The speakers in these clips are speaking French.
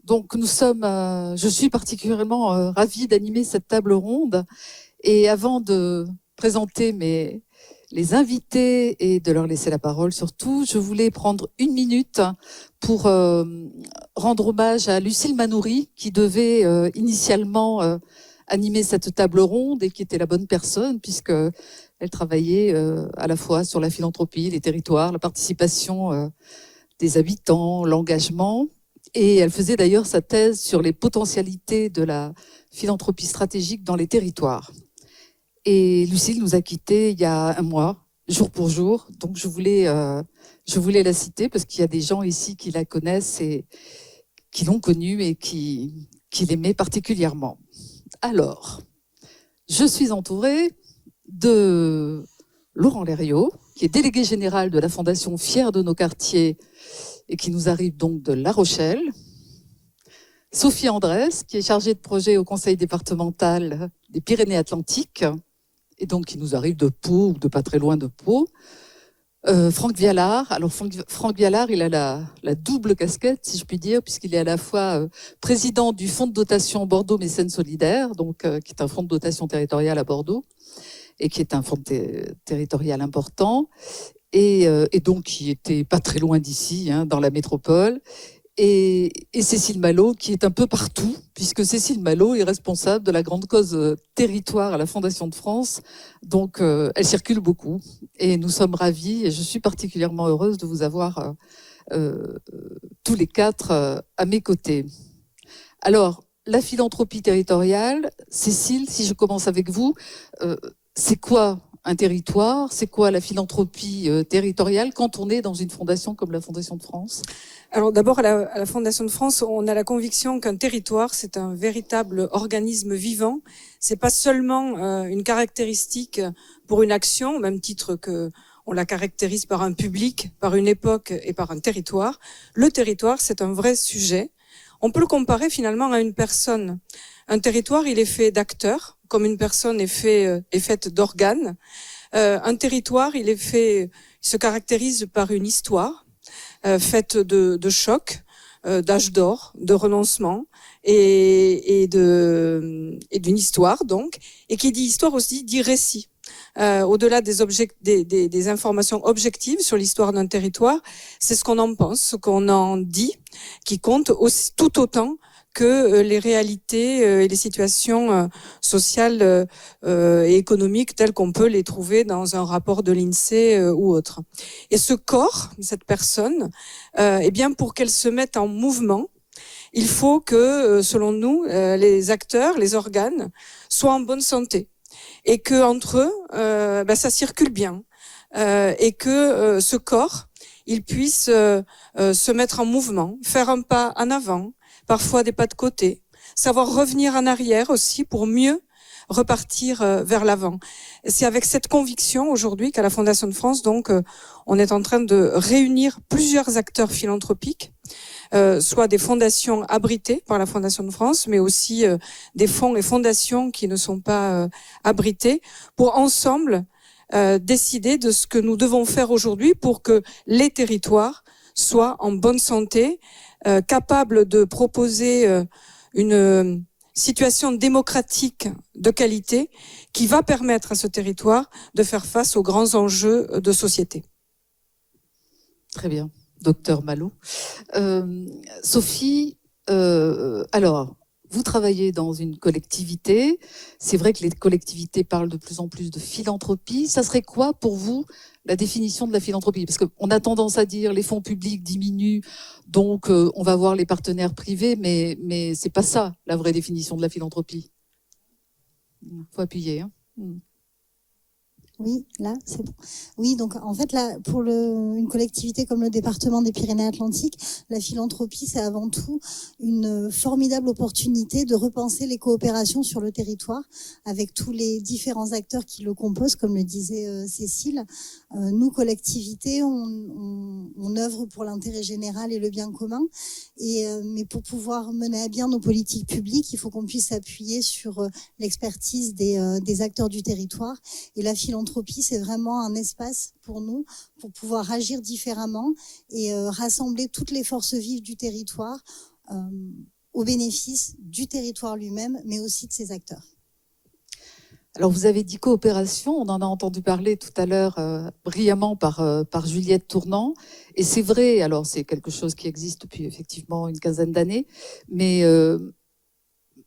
Donc je suis particulièrement ravie d'animer cette table ronde. Et avant de présenter les invités et de leur laisser la parole surtout, je voulais prendre une minute pour rendre hommage à Lucille Manoury, qui devait initialement animer cette table ronde et qui était la bonne personne, puisqu'elle travaillait à la fois sur la philanthropie, les territoires, la participation des habitants, l'engagement. Et elle faisait d'ailleurs sa thèse sur les potentialités de la philanthropie stratégique dans les territoires. Et Lucille nous a quittés il y a un mois, jour pour jour. Donc je voulais la citer parce qu'il y a des gens ici qui la connaissent et qui l'ont connue et qui l'aimaient particulièrement. Alors, je suis entourée de Laurent Lériot, qui est délégué général de la Fondation Fiers de nos quartiers et qui nous arrive donc de La Rochelle. Sophie Andrès, qui est chargée de projet au conseil départemental des Pyrénées-Atlantiques, et donc qui nous arrive de Pau, ou de pas très loin de Pau. Franck Vialard. Alors Franck Vialard, il a la double casquette, si je puis dire, puisqu'il est à la fois président du fonds de dotation Bordeaux Mécène Solidaire, donc qui est un fonds de dotation territorial à Bordeaux, et qui est un fonds territorial important, et donc qui était pas très loin d'ici, hein, dans la métropole. Et Cécile Malot, qui est un peu partout, puisque Cécile Malot est responsable de la grande cause territoire à la Fondation de France. Donc, elle circule beaucoup. Et nous sommes ravis, et je suis particulièrement heureuse de vous avoir tous les quatre à mes côtés. Alors, la philanthropie territoriale, Cécile, si je commence avec vous, c'est quoi un territoire? C'est quoi la philanthropie territoriale quand on est dans une fondation comme la Fondation de France? Alors d'abord, à la Fondation de France, on a la conviction qu'un territoire, c'est un véritable organisme vivant. C'est pas seulement une caractéristique pour une action, au même titre que on la caractérise par un public, par une époque et par un territoire. Le territoire, c'est un vrai sujet. On peut le comparer finalement à une personne. Un territoire, il est fait d'acteurs, comme une personne est faite d'organes. Un territoire, il se caractérise par une histoire faite de chocs, d'âge d'or, de renoncement et d'une histoire donc. Et qui dit histoire aussi dit récit. Au-delà des informations objectives sur l'histoire d'un territoire, c'est ce qu'on en pense, ce qu'on en dit, qui compte aussi, tout autant que les réalités et les situations sociales et économiques telles qu'on peut les trouver dans un rapport de l'INSEE ou autre. Et ce corps, cette personne, eh bien pour qu'elle se mette en mouvement, il faut que, selon nous, les acteurs, les organes, soient en bonne santé. Et que entre eux, ça circule bien. Et que ce corps, il puisse se mettre en mouvement, faire un pas en avant, parfois des pas de côté, savoir revenir en arrière aussi pour mieux repartir vers l'avant. C'est avec cette conviction aujourd'hui qu'à la Fondation de France, donc, on est en train de réunir plusieurs acteurs philanthropiques, soit des fondations abritées par la Fondation de France, mais aussi des fonds et fondations qui ne sont pas abritées, pour ensemble décider de ce que nous devons faire aujourd'hui pour que les territoires soient en bonne santé, capables de proposer une situation démocratique de qualité qui va permettre à ce territoire de faire face aux grands enjeux de société. Très bien, docteur Malot. Sophie, alors, vous travaillez dans une collectivité. C'est vrai que les collectivités parlent de plus en plus de philanthropie. Ça serait quoi pour vous la définition de la philanthropie? Parce qu'on a tendance à dire les fonds publics diminuent, donc on va voir les partenaires privés, mais c'est pas ça la vraie définition de la philanthropie. Il faut appuyer. Hein. Oui, là, c'est bon. Oui, donc en fait, là, pour une collectivité comme le département des Pyrénées-Atlantiques, la philanthropie, c'est avant tout une formidable opportunité de repenser les coopérations sur le territoire avec tous les différents acteurs qui le composent, comme le disait Cécile. Nous, collectivités, on œuvre pour l'intérêt général et le bien commun. Mais pour pouvoir mener à bien nos politiques publiques, il faut qu'on puisse s'appuyer sur l'expertise des acteurs du territoire. Et la philanthropie, c'est vraiment un espace pour nous, pour pouvoir agir différemment et rassembler toutes les forces vives du territoire au bénéfice du territoire lui-même, mais aussi de ses acteurs. Alors, vous avez dit coopération, on en a entendu parler tout à l'heure brillamment par Juliette Tournant. Et c'est vrai, alors c'est quelque chose qui existe depuis effectivement une quinzaine d'années, mais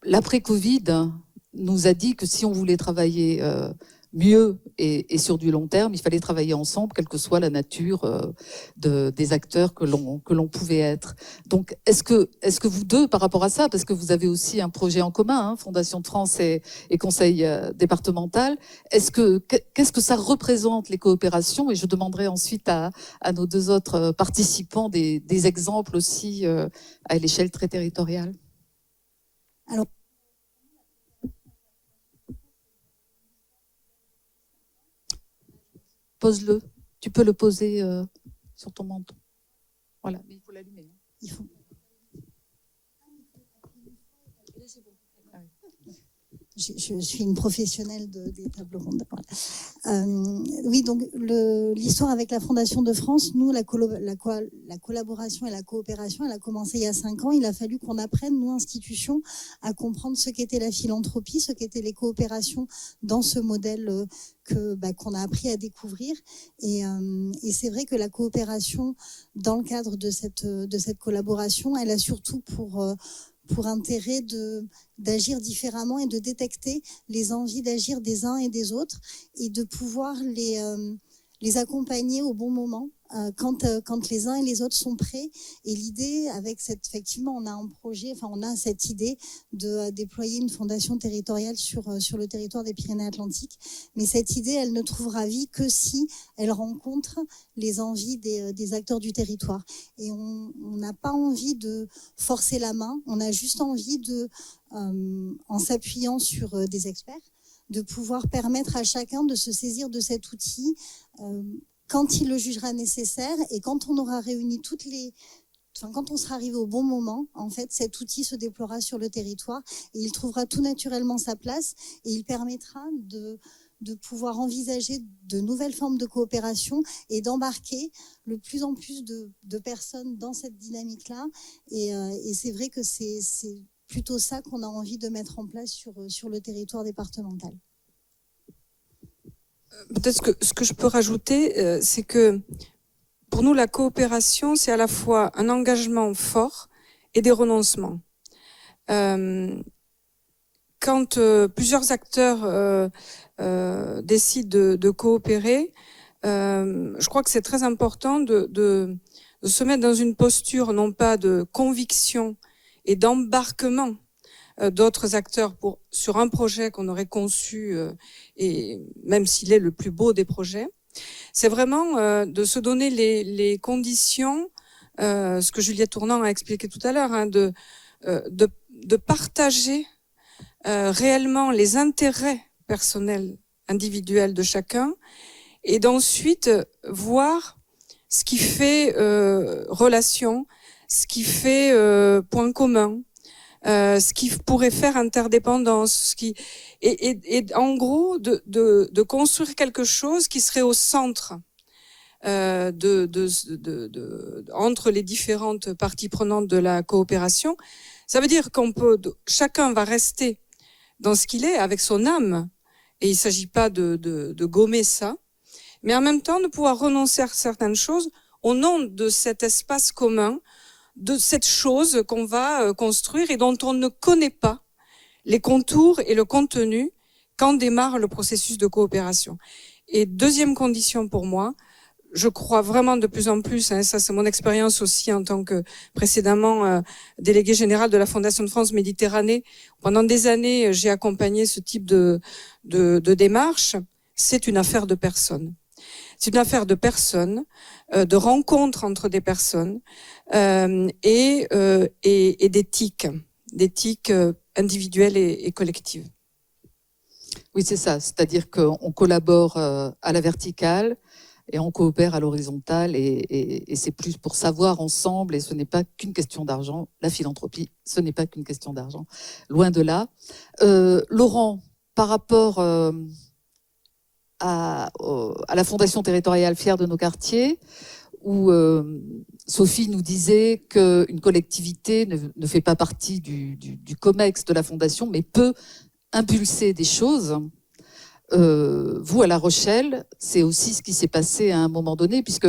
l'après-Covid nous a dit que si on voulait travailler mieux et sur du long terme, il fallait travailler ensemble, quelle que soit la nature des acteurs que l'on pouvait être. Donc, est-ce que vous deux, par rapport à ça, parce que vous avez aussi un projet en commun, Fondation de France et Conseil départemental, qu'est-ce que ça représente les coopérations? Et je demanderai ensuite à nos deux autres participants des exemples aussi à l'échelle très territoriale. Alors, pose-le. Tu peux le poser sur ton menton. Voilà, mais il faut l'allumer. Il faut... Je suis une professionnelle des tables rondes. Voilà. Oui, donc l'histoire avec la Fondation de France, nous, la collaboration et la coopération, elle a commencé il y a 5 ans. Il a fallu qu'on apprenne, nous, institutions, à comprendre ce qu'était la philanthropie, ce qu'étaient les coopérations dans ce modèle qu'on a appris à découvrir. Et c'est vrai que la coopération, dans le cadre de cette collaboration, elle a surtout pour intérêt d'agir différemment et de détecter les envies d'agir des uns et des autres et de pouvoir les accompagner au bon moment quand les uns et les autres sont prêts. Et l'idée, effectivement, on a un projet, on a cette idée de déployer une fondation territoriale sur le territoire des Pyrénées-Atlantiques. Mais cette idée, elle ne trouvera vie que si elle rencontre les envies des acteurs du territoire. Et on n'a pas envie de forcer la main, on a juste envie en s'appuyant sur des experts, de pouvoir permettre à chacun de se saisir de cet outil quand il le jugera nécessaire et quand on aura réuni quand on sera arrivé au bon moment, en fait, cet outil se déploiera sur le territoire et il trouvera tout naturellement sa place et il permettra de pouvoir envisager de nouvelles formes de coopération et d'embarquer le plus en plus de personnes dans cette dynamique-là. Et c'est vrai que c'est plutôt ça qu'on a envie de mettre en place sur le territoire départemental. Peut-être que ce que je peux rajouter, c'est que pour nous, la coopération, c'est à la fois un engagement fort et des renoncements. Quand plusieurs acteurs décident de coopérer, je crois que c'est très important de se mettre dans une posture non pas de conviction et d'embarquement d'autres acteurs sur un projet qu'on aurait conçu, et même s'il est le plus beau des projets, c'est vraiment de se donner les conditions, ce que Juliette Tournant a expliqué tout à l'heure, de partager réellement les intérêts personnels, individuels de chacun, et d'ensuite voir ce qui fait relation, ce qui fait point commun, ce qui pourrait faire interdépendance, et en gros de construire quelque chose qui serait au centre entre les différentes parties prenantes de la coopération. Ça veut dire chacun va rester dans ce qu'il est avec son âme, et il ne s'agit pas de gommer ça, mais en même temps de pouvoir renoncer à certaines choses au nom de cet espace commun, de cette chose qu'on va construire et dont on ne connaît pas les contours et le contenu quand démarre le processus de coopération. Et deuxième condition pour moi, je crois vraiment de plus en plus, ça c'est mon expérience aussi en tant que précédemment déléguée générale de la Fondation de France Méditerranée. Pendant des années, j'ai accompagné ce type de démarche. C'est une affaire de personnes. C'est une affaire de personnes, de rencontres entre des personnes et d'éthique individuelle et collective. Oui, c'est ça. C'est-à-dire qu'on collabore à la verticale et on coopère à l'horizontale et c'est plus pour savoir ensemble et ce n'est pas qu'une question d'argent. La philanthropie, ce n'est pas qu'une question d'argent. Loin de là. Laurent, par rapport à la Fondation territoriale Fiers de nos quartiers, où Sophie nous disait qu'une collectivité ne fait pas partie du COMEX de la Fondation, mais peut impulser des choses. Vous, à La Rochelle, c'est aussi ce qui s'est passé à un moment donné, puisque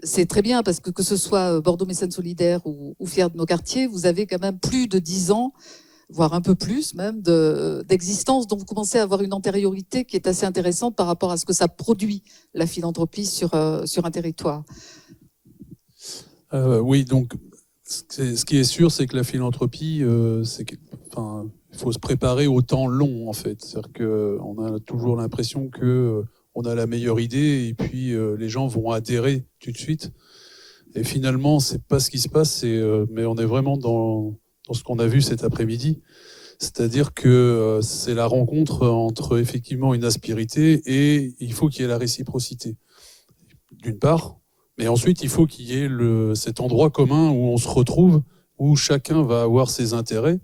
c'est très bien, parce que ce soit Bordeaux Mécène Solidaire ou Fiers de nos quartiers, vous avez quand même plus de 10 ans, voire un peu plus même, d'existence, donc vous commencez à avoir une antériorité qui est assez intéressante par rapport à ce que ça produit, la philanthropie sur un territoire. Oui, donc ce qui est sûr, c'est que la philanthropie, il faut se préparer au temps long, en fait. C'est-à-dire qu'on a toujours l'impression que on a la meilleure idée et puis les gens vont adhérer tout de suite. Et finalement, c'est pas ce qui se passe. Mais on est vraiment dans ce qu'on a vu cet après-midi. C'est-à-dire que c'est la rencontre entre effectivement une aspérité et il faut qu'il y ait la réciprocité. D'une part, mais ensuite il faut qu'il y ait cet endroit commun où on se retrouve, où chacun va avoir ses intérêts.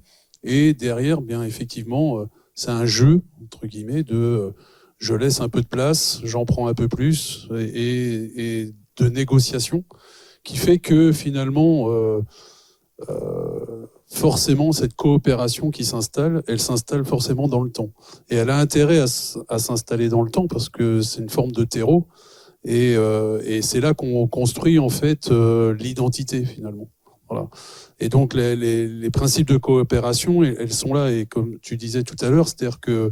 Et derrière, bien effectivement, c'est un jeu, entre guillemets, je laisse un peu de place, j'en prends un peu plus, et de négociation, qui fait que finalement, forcément, cette coopération qui s'installe, elle s'installe forcément dans le temps. Et elle a intérêt à s'installer dans le temps, parce que c'est une forme de terreau, et c'est là qu'on construit en fait l'identité, finalement. Voilà. Et donc les principes de coopération, elles sont là, et comme tu disais tout à l'heure, c'est-à-dire que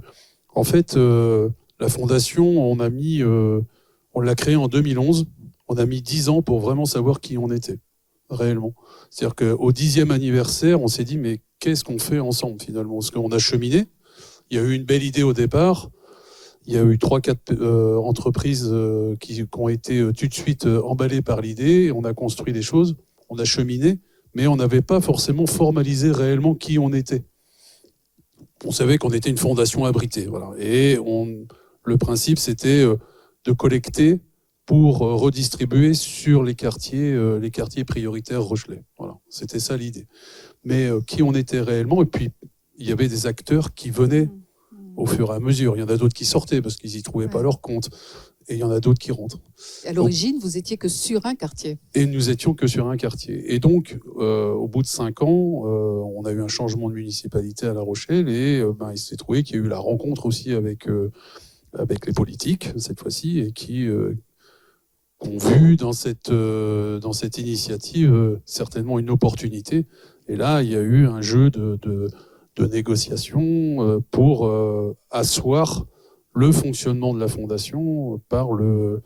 en fait la fondation, on l'a créée en 2011, on a mis 10 ans pour vraiment savoir qui on était réellement. C'est-à-dire qu'au 10e anniversaire, on s'est dit mais qu'est-ce qu'on fait ensemble finalement? Parce qu'on a cheminé, il y a eu une belle idée au départ, il y a eu 3-4 entreprises qui ont été tout de suite emballées par l'idée, on a construit des choses. On a cheminé, mais on n'avait pas forcément formalisé réellement qui on était. On savait qu'on était une fondation abritée. Voilà. Et le principe, c'était de collecter pour redistribuer sur les quartiers prioritaires rochelais. Voilà. C'était ça l'idée. Mais qui on était réellement, et puis il y avait des acteurs qui venaient au fur et à mesure. Il y en a d'autres qui sortaient parce qu'ils n'y trouvaient pas leur compte. Et il y en a d'autres qui rentrent. À l'origine, vous étiez que sur un quartier. Et nous étions que sur un quartier. Et donc, au bout de 5 ans, on a eu un changement de municipalité à La Rochelle et il s'est trouvé qu'il y a eu la rencontre aussi avec les politiques, cette fois-ci, et qui ont vu dans cette initiative certainement une opportunité. Et là, il y a eu un jeu de négociation pour asseoir le fonctionnement de la fondation par le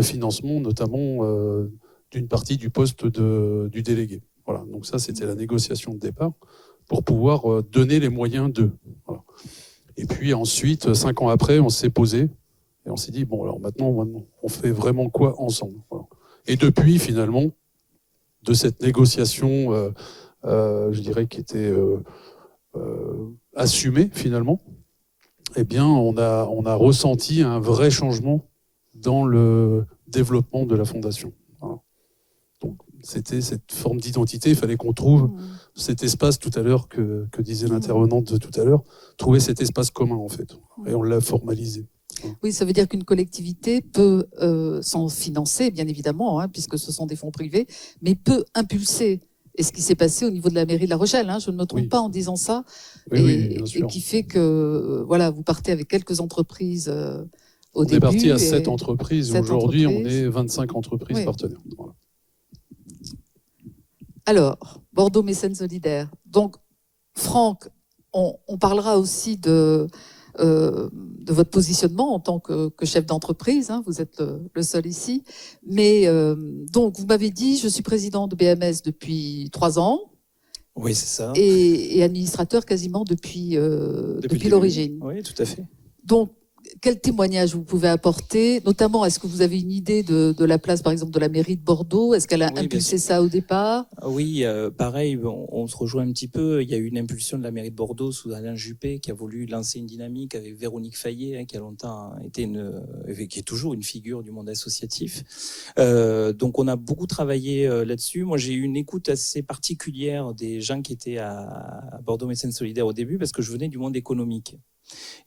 financement notamment d'une partie du poste du délégué. Voilà. Donc ça, c'était la négociation de départ pour pouvoir donner les moyens d'eux. Voilà. Et puis ensuite, 5 ans après, on s'est posé et on s'est dit, bon, alors maintenant, on fait vraiment quoi ensemble? Voilà. Et depuis, finalement, de cette négociation, je dirais, qui était assumée, finalement, eh bien, on a ressenti un vrai changement dans le développement de la fondation. Voilà. Donc, c'était cette forme d'identité. Il fallait qu'on trouve cet espace tout à l'heure que disait l'intervenante de tout à l'heure, trouver cet espace commun, en fait. Et on l'a formalisé. Oui, ça veut dire qu'une collectivité peut s'en financer, bien évidemment, hein, puisque ce sont des fonds privés, mais peut impulser. Et ce qui s'est passé au niveau de la mairie de La Rochelle, hein, je ne me trompe pas en disant ça, et qui fait que voilà, vous partez avec quelques entreprises au début. On est parti à 7 entreprises. Aujourd'hui, on est 25 entreprises partenaires. Voilà. Alors, Bordeaux Mécène Solidaire. Donc, Franck, on parlera aussi de votre positionnement en tant que chef d'entreprise, hein, vous êtes le seul ici. Mais donc, vous m'avez dit, je suis président de BMS depuis 3 ans. Oui, c'est ça. Et administrateur quasiment depuis l'origine. Oui, tout à fait. Donc, quel témoignage vous pouvez apporter? Notamment, est-ce que vous avez une idée de la place, par exemple, de la mairie de Bordeaux? Est-ce qu'elle a impulsé ça au départ? Oui, pareil, on se rejoint un petit peu. Il y a eu une impulsion de la mairie de Bordeaux sous Alain Juppé qui a voulu lancer une dynamique avec Véronique Fayet, hein, qui a longtemps été qui est toujours une figure du monde associatif. Donc, on a beaucoup travaillé là-dessus. Moi, j'ai eu une écoute assez particulière des gens qui étaient à Bordeaux Mécène Solidaire au début parce que je venais du monde économique.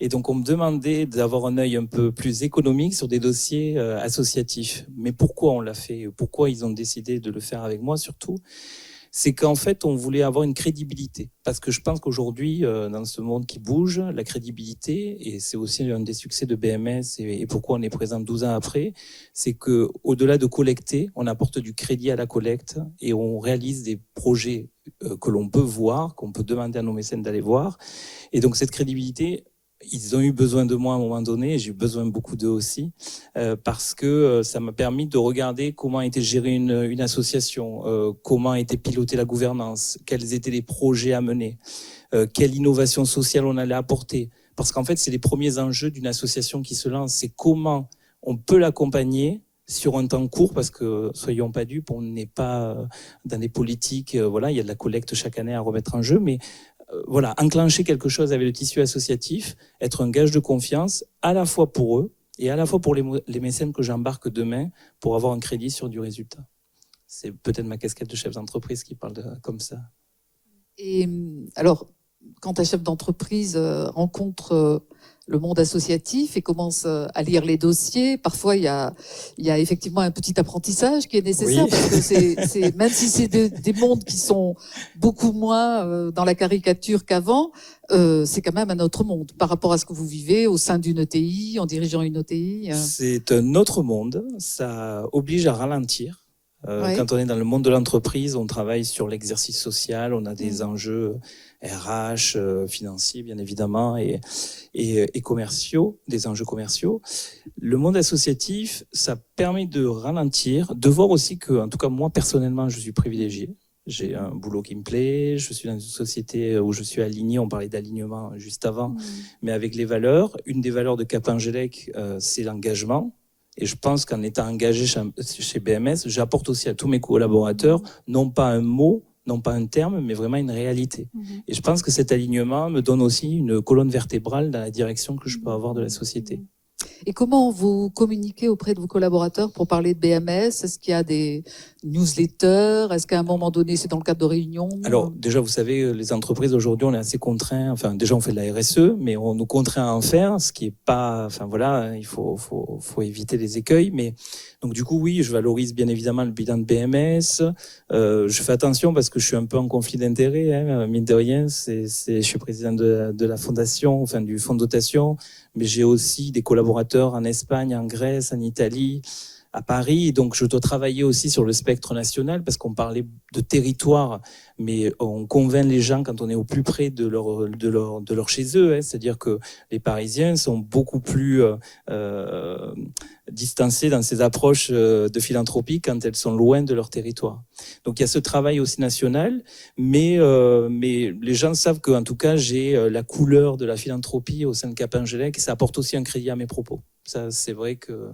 Et donc, on me demandait d'avoir un œil un peu plus économique sur des dossiers associatifs. Mais pourquoi on l'a fait? Pourquoi ils ont décidé de le faire avec moi, surtout? C'est qu'en fait, on voulait avoir une crédibilité. Parce que je pense qu'aujourd'hui, dans ce monde qui bouge, la crédibilité, et c'est aussi un des succès de BMS, et pourquoi on est présent 12 ans après, c'est que au-delà de collecter, on apporte du crédit à la collecte et on réalise des projets que l'on peut voir, qu'on peut demander à nos mécènes d'aller voir. Et donc, cette crédibilité, ils ont eu besoin de moi à un moment donné, et j'ai eu besoin beaucoup d'eux aussi, parce que ça m'a permis de regarder comment était gérée une association, comment était pilotée la gouvernance, quels étaient les projets à mener, quelle innovation sociale on allait apporter. Parce qu'en fait, c'est les premiers enjeux d'une association qui se lance, c'est comment on peut l'accompagner sur un temps court, parce que, soyons pas dupes, on n'est pas dans des politiques, voilà, il y a de la collecte chaque année à remettre en jeu, mais voilà, enclencher quelque chose avec le tissu associatif, être un gage de confiance, à la fois pour eux et à la fois pour les mécènes que j'embarque demain pour avoir un crédit sur du résultat. C'est peut-être ma casquette de chef d'entreprise qui parle comme ça. Et alors, quand un chef d'entreprise rencontre le monde associatif et commence à lire les dossiers, parfois il y a effectivement un petit apprentissage qui est nécessaire, Oui. parce que c'est même si c'est des mondes qui sont beaucoup moins dans la caricature qu'avant, c'est quand même un autre monde par rapport à ce que vous vivez au sein d'une ETI, en dirigeant une ETI. C'est un autre monde, ça oblige à ralentir. Ouais. Quand on est dans le monde de l'entreprise, on travaille sur l'exercice social, on a des enjeux RH, financiers bien évidemment, et commerciaux, des enjeux commerciaux. Le monde associatif, ça permet de ralentir, de voir aussi que, en tout cas moi personnellement, je suis privilégié. J'ai un boulot qui me plaît, je suis dans une société où je suis aligné, on parlait d'alignement juste avant, mais avec les valeurs. Une des valeurs de Cap Angelec, c'est l'engagement. Et je pense qu'en étant engagé chez BMS, j'apporte aussi à tous mes collaborateurs, non pas un mot, non pas un terme, mais vraiment une réalité. Et je pense que cet alignement me donne aussi une colonne vertébrale dans la direction que je peux avoir de la société. Et comment vous communiquez auprès de vos collaborateurs pour parler de BMS? Est-ce qu'il y a des newsletters? Est-ce qu'à un moment donné, c'est dans le cadre de réunions? Alors, déjà, vous savez, les entreprises, aujourd'hui, on est assez contraints. Enfin, déjà, on fait de la RSE, mais on nous contraint à en faire, ce qui est pas... Enfin, voilà, il faut éviter les écueils. Mais donc, du coup, oui, je valorise bien évidemment le bilan de BMS. Je fais attention parce que je suis un peu en conflit d'intérêts, hein, mine de rien. Je suis président de la fondation, enfin, du fonds de dotation, mais j'ai aussi des collaborateurs en Espagne, en Grèce, en Italie, à Paris. Donc, je dois travailler aussi sur le spectre national parce qu'on parlait de territoire, mais on convainc les gens quand on est au plus près de leur chez eux. Hein. C'est-à-dire que les Parisiens sont beaucoup plus distancés dans ces approches de philanthropie quand elles sont loin de leur territoire. Donc, il y a ce travail aussi national, mais les gens savent qu'en tout cas, j'ai la couleur de la philanthropie au sein de Cap Angelec et ça apporte aussi un crédit à mes propos. Ça, c'est vrai que...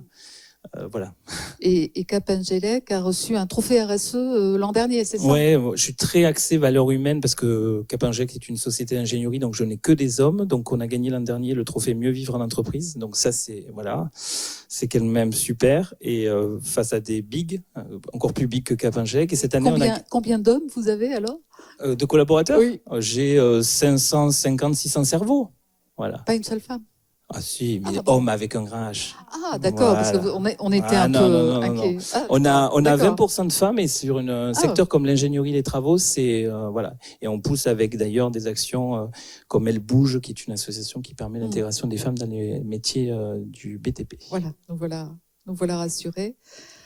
voilà. Et Cap Angelec a reçu un trophée RSE l'an dernier, c'est ça? Ouais, je suis très axé valeurs humaines parce que Cap Angelec est une société d'ingénierie, donc je n'ai que des hommes. Donc on a gagné l'an dernier le trophée Mieux vivre en entreprise. Donc ça, c'est voilà, c'est quand même super. Et face à des bigs, encore plus big que Cap Angelec. Et cette année, combien d'hommes vous avez alors? De collaborateurs? Oui. J'ai 550, 600 cerveaux. Voilà. Pas une seule femme? Ah si, mais bon. homme avec un grand H. Ah d'accord, Voilà. parce qu'on était un peu inquiets. Ah, on a d'accord. 20% de femmes et sur un secteur comme l'ingénierie, les travaux, c'est voilà. Et on pousse avec d'ailleurs des actions comme Elle Bouge, qui est une association qui permet l'intégration des femmes dans les métiers du BTP. Voilà, nous voilà rassurés.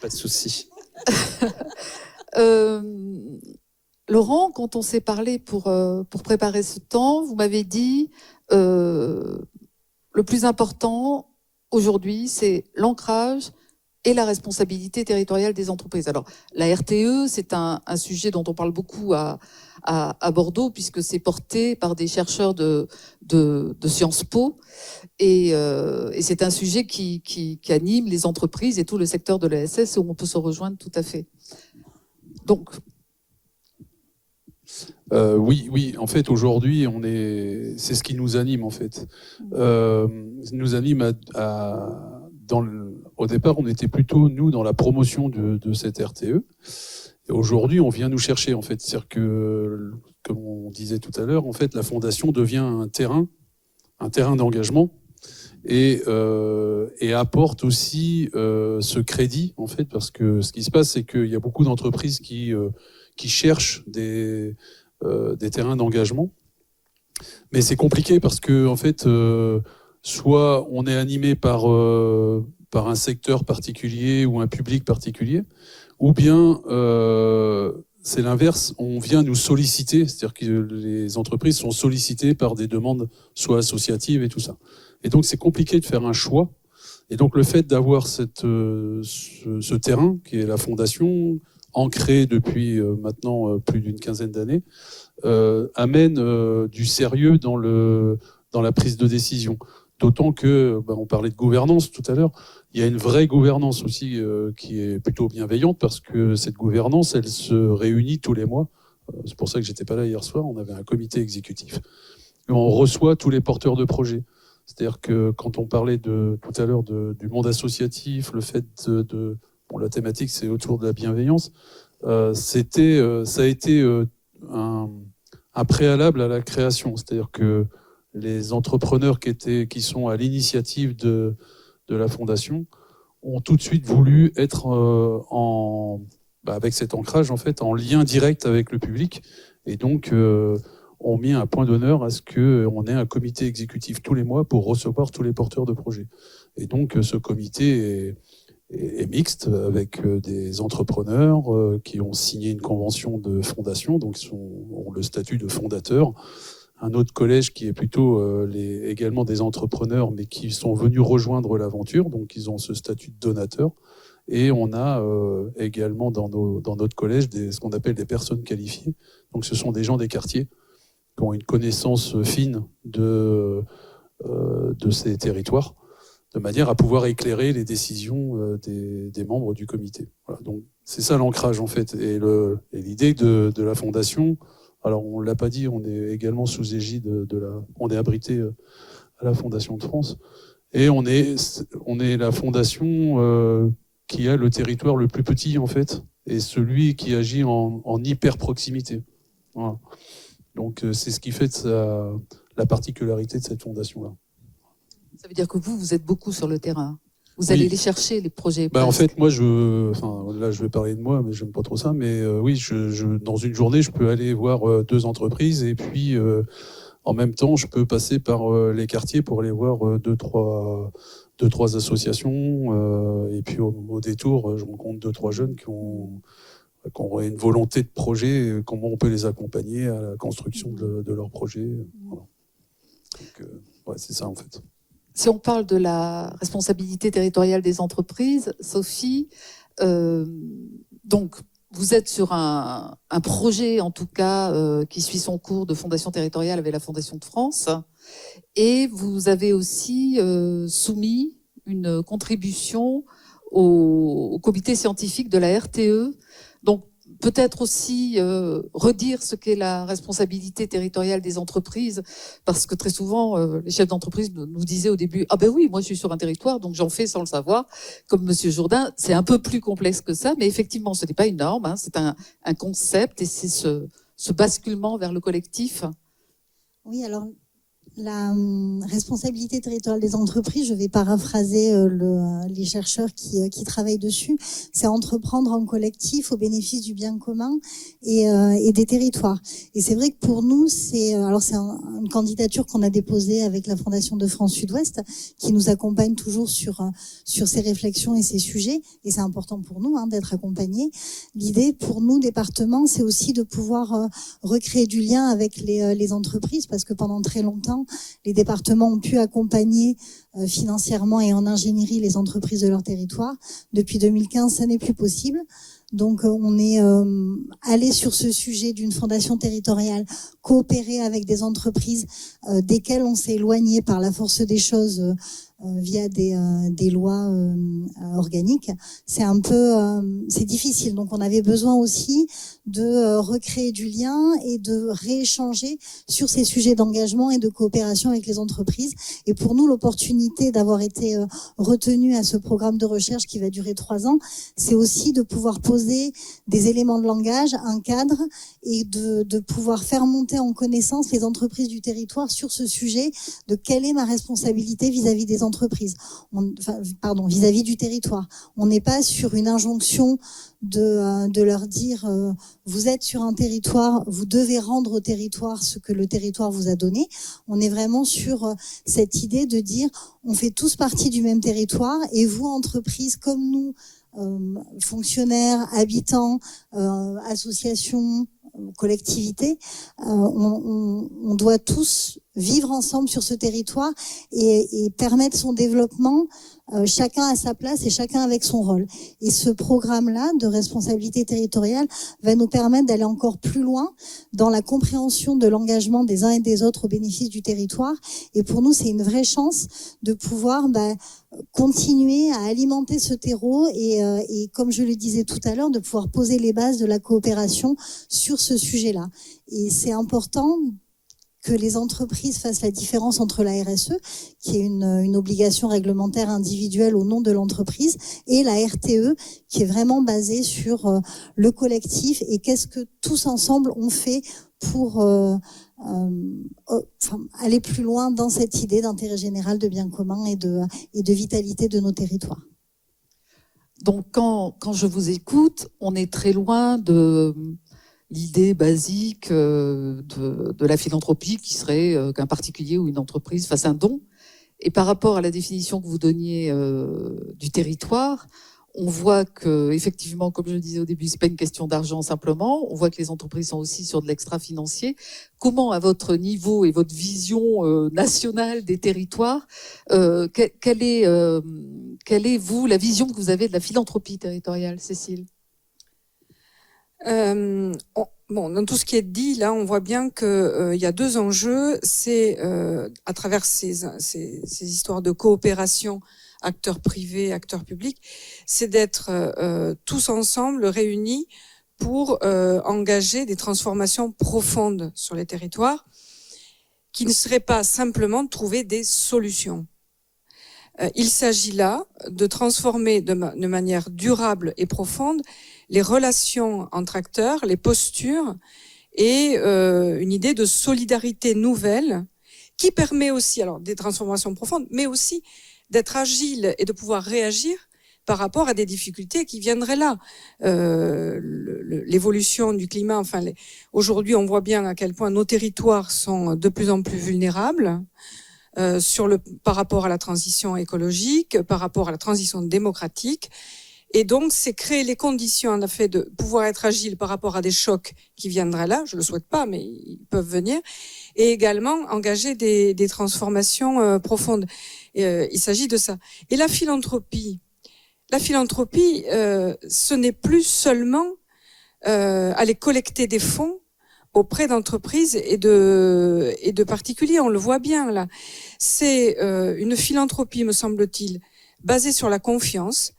Pas de souci. Laurent, quand on s'est parlé pour préparer ce temps, vous m'avez dit le plus important aujourd'hui, c'est l'ancrage et la responsabilité territoriale des entreprises. Alors, la RTE, c'est un sujet dont on parle beaucoup à Bordeaux, puisque c'est porté par des chercheurs de Sciences Po. Et c'est un sujet qui anime les entreprises et tout le secteur de l'ESS, où on peut se rejoindre tout à fait. Donc... Oui. En fait, aujourd'hui, c'est ce qui nous anime, en fait. Nous anime au départ, on était plutôt, nous, dans la promotion de cette RTE. Et aujourd'hui, on vient nous chercher, en fait. C'est-à-dire que, comme on disait tout à l'heure, en fait, la fondation devient un terrain un terrain d'engagement et apporte aussi ce crédit, en fait, parce que ce qui se passe, c'est qu'il y a beaucoup d'entreprises qui cherchent des terrains d'engagement. Mais c'est compliqué parce que, en fait, soit on est animé par un secteur particulier ou un public particulier, ou bien c'est l'inverse, on vient nous solliciter, c'est-à-dire que les entreprises sont sollicitées par des demandes soit associatives et tout ça. Et donc c'est compliqué de faire un choix. Et donc le fait d'avoir ce terrain, qui est la fondation, ancrée depuis maintenant plus d'une quinzaine d'années, amène du sérieux dans la prise de décision. D'autant que, on parlait de gouvernance tout à l'heure, il y a une vraie gouvernance aussi qui est plutôt bienveillante parce que cette gouvernance, elle se réunit tous les mois. C'est pour ça que j'étais pas là hier soir, on avait un comité exécutif. Et on reçoit tous les porteurs de projets. C'est-à-dire que quand on parlait tout à l'heure du monde associatif, le fait la thématique c'est autour de la bienveillance, ça a été un préalable à la création. C'est-à-dire que les entrepreneurs qui sont à l'initiative de la fondation ont tout de suite voulu être avec cet ancrage en fait en lien direct avec le public et donc ont mis un point d'honneur à ce qu'on ait un comité exécutif tous les mois pour recevoir tous les porteurs de projets. Et donc ce comité est mixte avec des entrepreneurs qui ont signé une convention de fondation, donc ont le statut de fondateur. Un autre collège qui est plutôt également des entrepreneurs, mais qui sont venus rejoindre l'aventure, donc ils ont ce statut de donateur. Et on a également dans notre collège ce qu'on appelle des personnes qualifiées. Donc ce sont des gens des quartiers qui ont une connaissance fine de ces territoires, de manière à pouvoir éclairer les décisions des membres du comité. Voilà, donc c'est ça l'ancrage en fait. Et l'idée de la fondation. Alors, on l'a pas dit, on est également sous égide on est abrité à la Fondation de France. Et on est la fondation qui a le territoire le plus petit, en fait, et celui qui agit en hyper proximité. Voilà. Donc, c'est ce qui fait la particularité de cette fondation-là. Ça veut dire que vous êtes beaucoup sur le terrain. Vous allez les chercher, les projets. En fait, moi, là, je vais parler de moi, mais j'aime pas trop ça. Mais oui, dans une journée, je peux aller voir 2 entreprises et puis, en même temps, je peux passer par les quartiers pour aller voir 2-3 associations. Et puis, au détour, je rencontre 2-3 jeunes qui ont une volonté de projet, comment on peut les accompagner à la construction de leur projet. Voilà. Donc, c'est ça, en fait. Si on parle de la responsabilité territoriale des entreprises, Sophie, donc vous êtes sur un projet, en tout cas, qui suit son cours de fondation territoriale avec la Fondation de France, et vous avez aussi soumis une contribution au comité scientifique de la RTE. Donc peut-être aussi redire ce qu'est la responsabilité territoriale des entreprises, parce que très souvent, les chefs d'entreprise nous disaient au début « Ah ben oui, moi je suis sur un territoire, donc j'en fais sans le savoir ». Comme Monsieur Jourdain, c'est un peu plus complexe que ça, mais effectivement, ce n'est pas une norme, hein, c'est un concept, et c'est ce basculement vers le collectif. Oui, alors la responsabilité territoriale des entreprises, je vais paraphraser les chercheurs qui travaillent dessus, c'est entreprendre en collectif au bénéfice du bien commun et des territoires. Et c'est vrai que pour nous, c'est une candidature qu'on a déposée avec la Fondation de France Sud-Ouest, qui nous accompagne toujours sur ces réflexions et ces sujets. Et c'est important pour nous d'être accompagnés. L'idée pour nous, département, c'est aussi de pouvoir recréer du lien avec les entreprises, parce que pendant très longtemps, les départements ont pu accompagner financièrement et en ingénierie les entreprises de leur territoire. Depuis 2015, ça n'est plus possible. Donc, on est allé sur ce sujet d'une fondation territoriale, coopérer avec des entreprises desquelles on s'est éloigné par la force des choses via des lois organiques, c'est difficile. Donc on avait besoin aussi de recréer du lien et de rééchanger sur ces sujets d'engagement et de coopération avec les entreprises. Et pour nous, l'opportunité d'avoir été retenu à ce programme de recherche qui va durer 3 ans, c'est aussi de pouvoir poser des éléments de langage, un cadre, et de pouvoir faire monter en connaissance les entreprises du territoire sur ce sujet de quelle est ma responsabilité vis-à-vis des entreprises, vis-à-vis du territoire. On n'est pas sur une injonction de leur dire vous êtes sur un territoire, vous devez rendre au territoire ce que le territoire vous a donné. On est vraiment sur cette idée de dire on fait tous partie du même territoire et vous, entreprises comme nous, fonctionnaires, habitants, associations, collectivités, on doit tous vivre ensemble sur ce territoire et permettre son développement, chacun à sa place et chacun avec son rôle. Et ce programme-là de responsabilité territoriale va nous permettre d'aller encore plus loin dans la compréhension de l'engagement des uns et des autres au bénéfice du territoire. Et pour nous, c'est une vraie chance de pouvoir continuer à alimenter ce terreau et comme je le disais tout à l'heure, de pouvoir poser les bases de la coopération sur ce sujet-là. Et c'est important que les entreprises fassent la différence entre la RSE, qui est une obligation réglementaire individuelle au nom de l'entreprise, et la RTE, qui est vraiment basée sur le collectif et qu'est-ce que tous ensemble on fait pour aller plus loin dans cette idée d'intérêt général, de bien commun et de vitalité de nos territoires. Donc quand je vous écoute, on est très loin de l'idée basique de la philanthropie qui serait qu'un particulier ou une entreprise fasse un don. Et par rapport à la définition que vous donniez du territoire, on voit que, effectivement, comme je le disais au début, c'est pas une question d'argent simplement. On voit que les entreprises sont aussi sur de l'extra-financier. Comment, à votre niveau et votre vision nationale des territoires, quelle est, vous, la vision que vous avez de la philanthropie territoriale, Cécile ? Dans tout ce qui est dit, là, on voit bien que y a 2 enjeux. C'est à travers ces histoires de coopération, acteurs privés, acteurs publics, c'est d'être tous ensemble réunis pour engager des transformations profondes sur les territoires, qui ne seraient pas simplement de trouver des solutions. Il s'agit là de transformer de manière durable et profonde les relations entre acteurs, les postures et une idée de solidarité nouvelle qui permet aussi des transformations profondes, mais aussi d'être agile et de pouvoir réagir par rapport à des difficultés qui viendraient là. L'évolution du climat, aujourd'hui on voit bien à quel point nos territoires sont de plus en plus vulnérables. Par rapport à la transition écologique, par rapport à la transition démocratique. Et donc, c'est créer les conditions, en effet, de pouvoir être agile par rapport à des chocs qui viendraient là. Je le souhaite pas, mais ils peuvent venir. Et également, engager des transformations profondes. Il s'agit de ça. Et la philanthropie, ce n'est plus seulement aller collecter des fonds auprès d'entreprises et de particuliers, on le voit bien là. C'est une philanthropie, me semble-t-il, basée sur la confiance.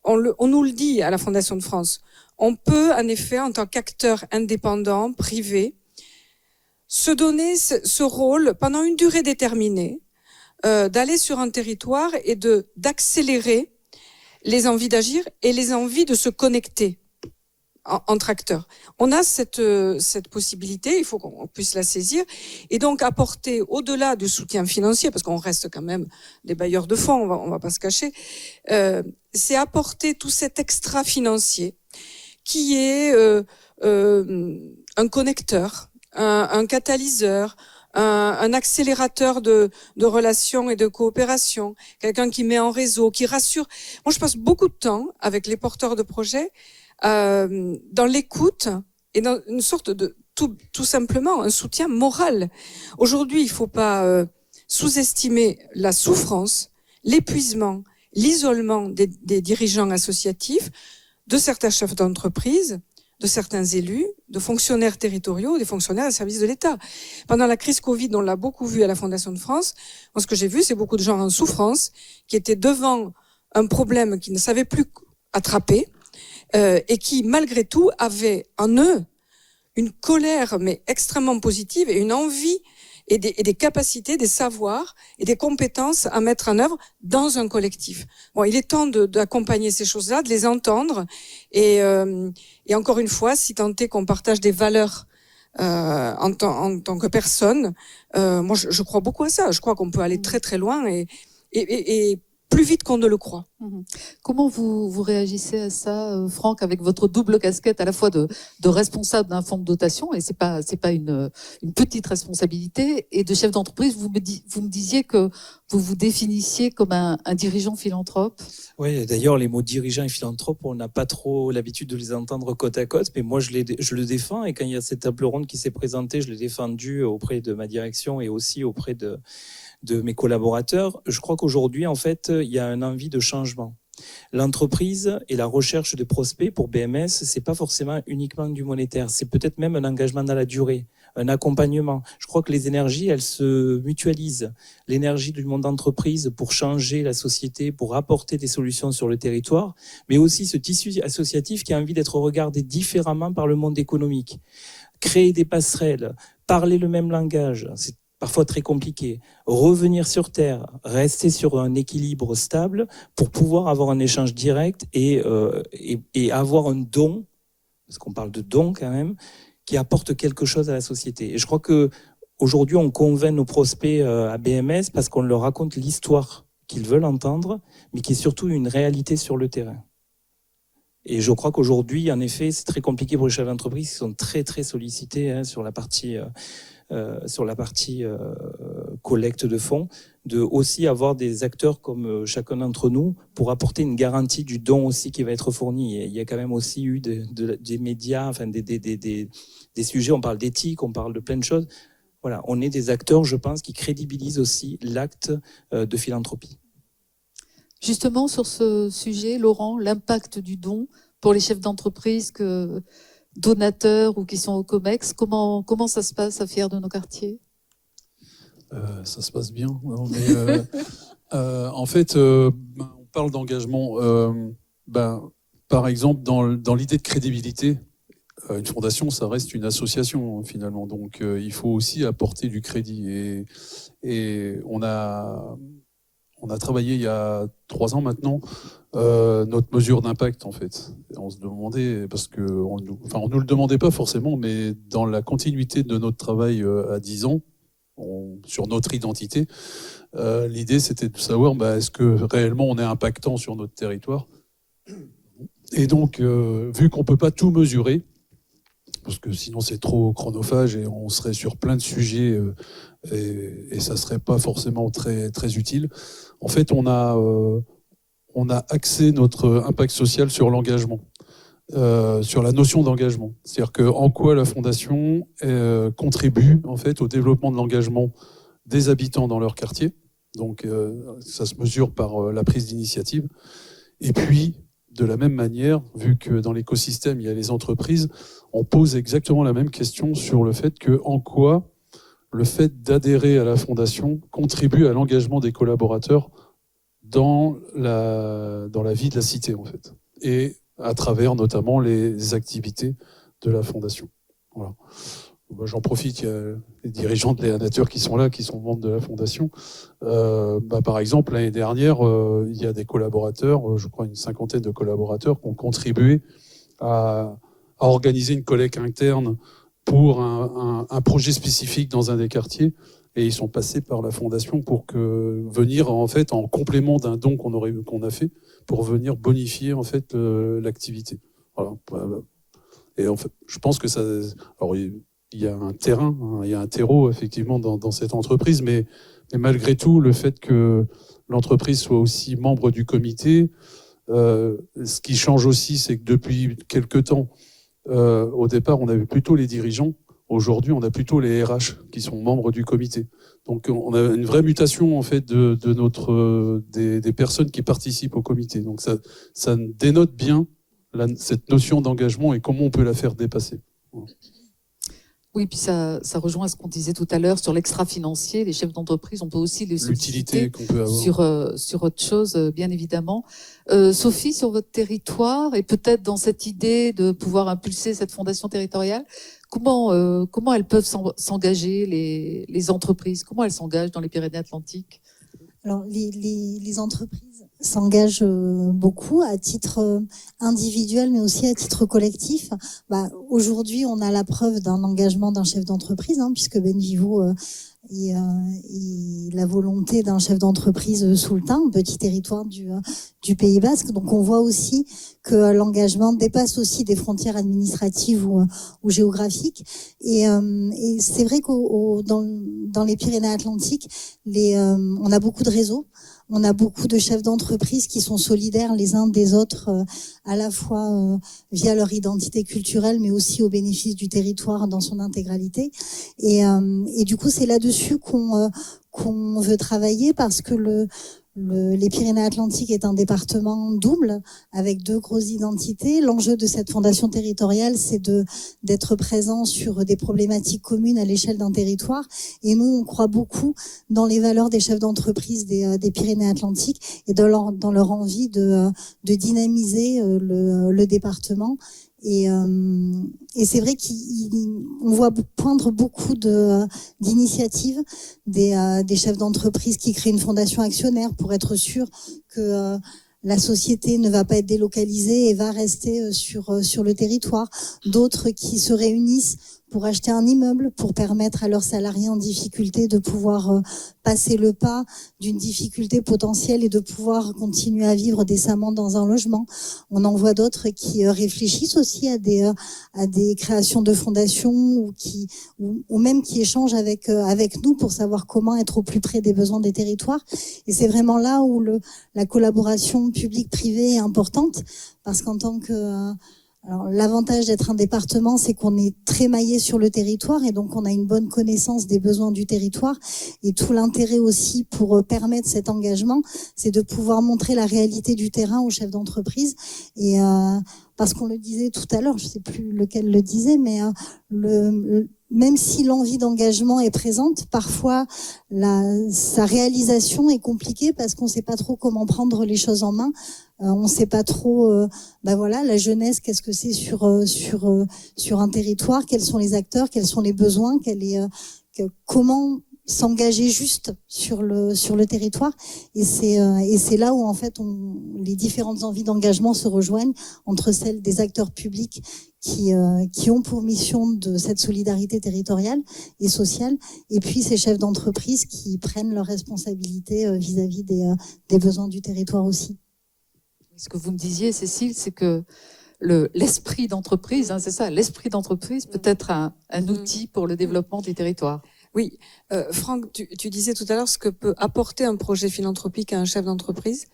On nous le dit à la Fondation de France. On peut, en effet, en tant qu'acteur indépendant, privé, se donner ce rôle pendant une durée déterminée, d'aller sur un territoire et d'accélérer les envies d'agir et les envies de se connecter entre acteurs. On a cette possibilité, il faut qu'on puisse la saisir et donc apporter au-delà du soutien financier, parce qu'on reste quand même des bailleurs de fonds, on va pas se cacher, c'est apporter tout cet extra financier qui est un connecteur, un catalyseur, un accélérateur de relations et de coopération, quelqu'un qui met en réseau, qui rassure. Moi, je passe beaucoup de temps avec les porteurs de projets dans l'écoute et dans une sorte de tout simplement un soutien moral. Aujourd'hui, il faut pas sous-estimer la souffrance, l'épuisement, l'isolement des dirigeants associatifs, de certains chefs d'entreprise, de certains élus, de fonctionnaires territoriaux, des fonctionnaires au service de l'État. Pendant la crise Covid, on l'a beaucoup vu à la Fondation de France. Moi, ce que j'ai vu, c'est beaucoup de gens en souffrance qui étaient devant un problème qu'ils ne savaient plus attraper et qui, malgré tout, avaient en eux une colère mais extrêmement positive et une envie et des capacités, des savoirs et des compétences à mettre en œuvre dans un collectif. Bon, il est temps d'accompagner ces choses-là, de les entendre et encore une fois, si tant est qu'on partage des valeurs en tant que personne, moi je crois beaucoup à ça. Je crois qu'on peut aller très très loin et plus vite qu'on ne le croit. Comment vous réagissez à ça, Franck, avec votre double casquette à la fois de responsable d'un fonds de dotation, et c'est pas une petite responsabilité, et de chef d'entreprise. Vous me disiez que vous vous définissiez comme un dirigeant philanthrope. Oui, d'ailleurs, les mots dirigeant et philanthrope, on n'a pas trop l'habitude de les entendre côte à côte, mais moi je le défends, et quand il y a cette table ronde qui s'est présentée, je l'ai défendu auprès de ma direction et aussi auprès de mes collaborateurs. Je crois qu'aujourd'hui, en fait, il y a une envie de changement. L'entreprise et la recherche de prospects pour BMS, c'est pas forcément uniquement du monétaire, c'est peut-être même un engagement dans la durée, un accompagnement. Je crois que les énergies, elles se mutualisent. L'énergie du monde d'entreprise pour changer la société, pour apporter des solutions sur le territoire, mais aussi ce tissu associatif qui a envie d'être regardé différemment par le monde économique. Créer des passerelles, parler le même langage, c'est parfois très compliqué, revenir sur Terre, rester sur un équilibre stable pour pouvoir avoir un échange direct et avoir un don, parce qu'on parle de don quand même, qui apporte quelque chose à la société. Et je crois que aujourd'hui on convainc nos prospects à BMS parce qu'on leur raconte l'histoire qu'ils veulent entendre, mais qui est surtout une réalité sur le terrain. Et je crois qu'aujourd'hui, en effet, c'est très compliqué pour les chefs d'entreprise qui sont très très sollicités sur la partie collecte de fonds, de aussi avoir des acteurs comme chacun d'entre nous pour apporter une garantie du don aussi qui va être fourni. Et il y a quand même aussi eu des médias, enfin des sujets, on parle d'éthique, on parle de plein de choses. Voilà, on est des acteurs, je pense, qui crédibilisent aussi l'acte de philanthropie. Justement, sur ce sujet, Laurent, l'impact du don pour les chefs d'entreprise donateurs ou qui sont au COMEX, comment ça se passe à Fier de nos quartiers? Ça se passe bien. Non, mais, en fait, on parle d'engagement. Par exemple, dans l'idée de crédibilité, une fondation, ça reste une association finalement. Donc, il faut aussi apporter du crédit. Et on a travaillé il y a 3 ans maintenant notre mesure d'impact en fait. Et on se demandait, parce que on nous le demandait pas forcément, mais dans la continuité de notre travail à 10 ans, sur notre identité, l'idée c'était de savoir est-ce que réellement on est impactant sur notre territoire. Et donc, vu qu'on peut pas tout mesurer, parce que sinon c'est trop chronophage et on serait sur plein de sujets et ça serait pas forcément très très utile. En fait, on a axé notre impact social sur l'engagement, sur la notion d'engagement. C'est-à-dire que en quoi la fondation contribue en fait au développement de l'engagement des habitants dans leur quartier. Donc ça se mesure par la prise d'initiative. Et puis de la même manière, vu que dans l'écosystème il y a les entreprises, on pose exactement la même question sur le fait que en quoi le fait d'adhérer à la fondation contribue à l'engagement des collaborateurs dans la vie de la cité, en fait. Et à travers, notamment, les activités de la fondation. Voilà. J'en profite, il y a les dirigeants de Léa Nature qui sont là, qui sont membres de la fondation. Par exemple, l'année dernière, il y a des collaborateurs, je crois une 50aine de collaborateurs, qui ont contribué à organiser une collecte interne pour un projet spécifique dans un des quartiers. Et ils sont passés par la fondation pour venir en fait en complément d'un don qu'on a fait pour venir bonifier en fait l'activité. Voilà. Et en fait, je pense que ça. Alors il y a un terrain, il y a un terreau effectivement dans cette entreprise, mais malgré tout, le fait que l'entreprise soit aussi membre du comité, ce qui change aussi, c'est que depuis quelque temps, au départ, on avait plutôt les dirigeants. Aujourd'hui, on a plutôt les RH qui sont membres du comité. Donc, on a une vraie mutation en fait des personnes qui participent au comité. Donc, ça dénote bien cette notion d'engagement et comment on peut la faire dépasser. Oui, puis ça rejoint ce qu'on disait tout à l'heure sur l'extra-financier. Les chefs d'entreprise, on peut aussi les solliciter L'utilité qu'on peut avoir. sur autre chose, bien évidemment. Sophie, sur votre territoire, et peut-être dans cette idée de pouvoir impulser cette fondation territoriale, comment elles peuvent s'engager, les entreprises? Comment elles s'engagent dans les Pyrénées-Atlantiques? Alors, les entreprises s'engagent beaucoup à titre individuel, mais aussi à titre collectif. Aujourd'hui, on a la preuve d'un engagement d'un chef d'entreprise, puisque Benvivo et la volonté d'un chef d'entreprise sous le Tain, un petit territoire du Pays Basque. Donc, on voit aussi que l'engagement dépasse aussi des frontières administratives ou géographiques. Et c'est vrai dans les Pyrénées-Atlantiques, on a beaucoup de réseaux. On a beaucoup de chefs d'entreprise qui sont solidaires les uns des autres, à la fois via leur identité culturelle, mais aussi au bénéfice du territoire dans son intégralité. Et du coup, c'est là-dessus qu'on veut travailler, parce que les Pyrénées-Atlantiques est un département double avec 2 grosses identités. L'enjeu de cette fondation territoriale, c'est d'être présent sur des problématiques communes à l'échelle d'un territoire. Et nous, on croit beaucoup dans les valeurs des chefs d'entreprise des Pyrénées-Atlantiques et dans leur envie de dynamiser le département. Et c'est vrai qu'on voit poindre beaucoup d'initiatives des chefs d'entreprise qui créent une fondation actionnaire pour être sûr que la société ne va pas être délocalisée et va rester sur le territoire. D'autres qui se réunissent pour acheter un immeuble, pour permettre à leurs salariés en difficulté de pouvoir passer le pas d'une difficulté potentielle et de pouvoir continuer à vivre décemment dans un logement. On en voit d'autres qui réfléchissent aussi à des créations de fondations ou même qui échangent avec nous pour savoir comment être au plus près des besoins des territoires. Et c'est vraiment là où la collaboration publique-privée est importante, parce qu'en tant que alors, l'avantage d'être un département, c'est qu'on est très maillé sur le territoire et donc on a une bonne connaissance des besoins du territoire. Et tout l'intérêt aussi pour permettre cet engagement, c'est de pouvoir montrer la réalité du terrain aux chefs d'entreprise. Et parce qu'on le disait tout à l'heure, je sais plus lequel le disait, mais même si l'envie d'engagement est présente, parfois sa réalisation est compliquée parce qu'on ne sait pas trop comment prendre les choses en main. On ne sait pas trop, la jeunesse, qu'est-ce que c'est sur un territoire, quels sont les acteurs, quels sont les besoins, comment s'engager juste sur le territoire. Et c'est là où en fait les différentes envies d'engagement se rejoignent, entre celles des acteurs publics qui ont pour mission de cette solidarité territoriale et sociale, et puis ces chefs d'entreprise qui prennent leurs responsabilités vis-à-vis des besoins du territoire aussi. Ce que vous me disiez, Cécile, c'est que l'esprit d'entreprise, c'est ça, l'esprit d'entreprise peut être un outil pour le développement des territoires. Oui, Franck, tu disais tout à l'heure ce que peut apporter un projet philanthropique à un chef d'entreprise.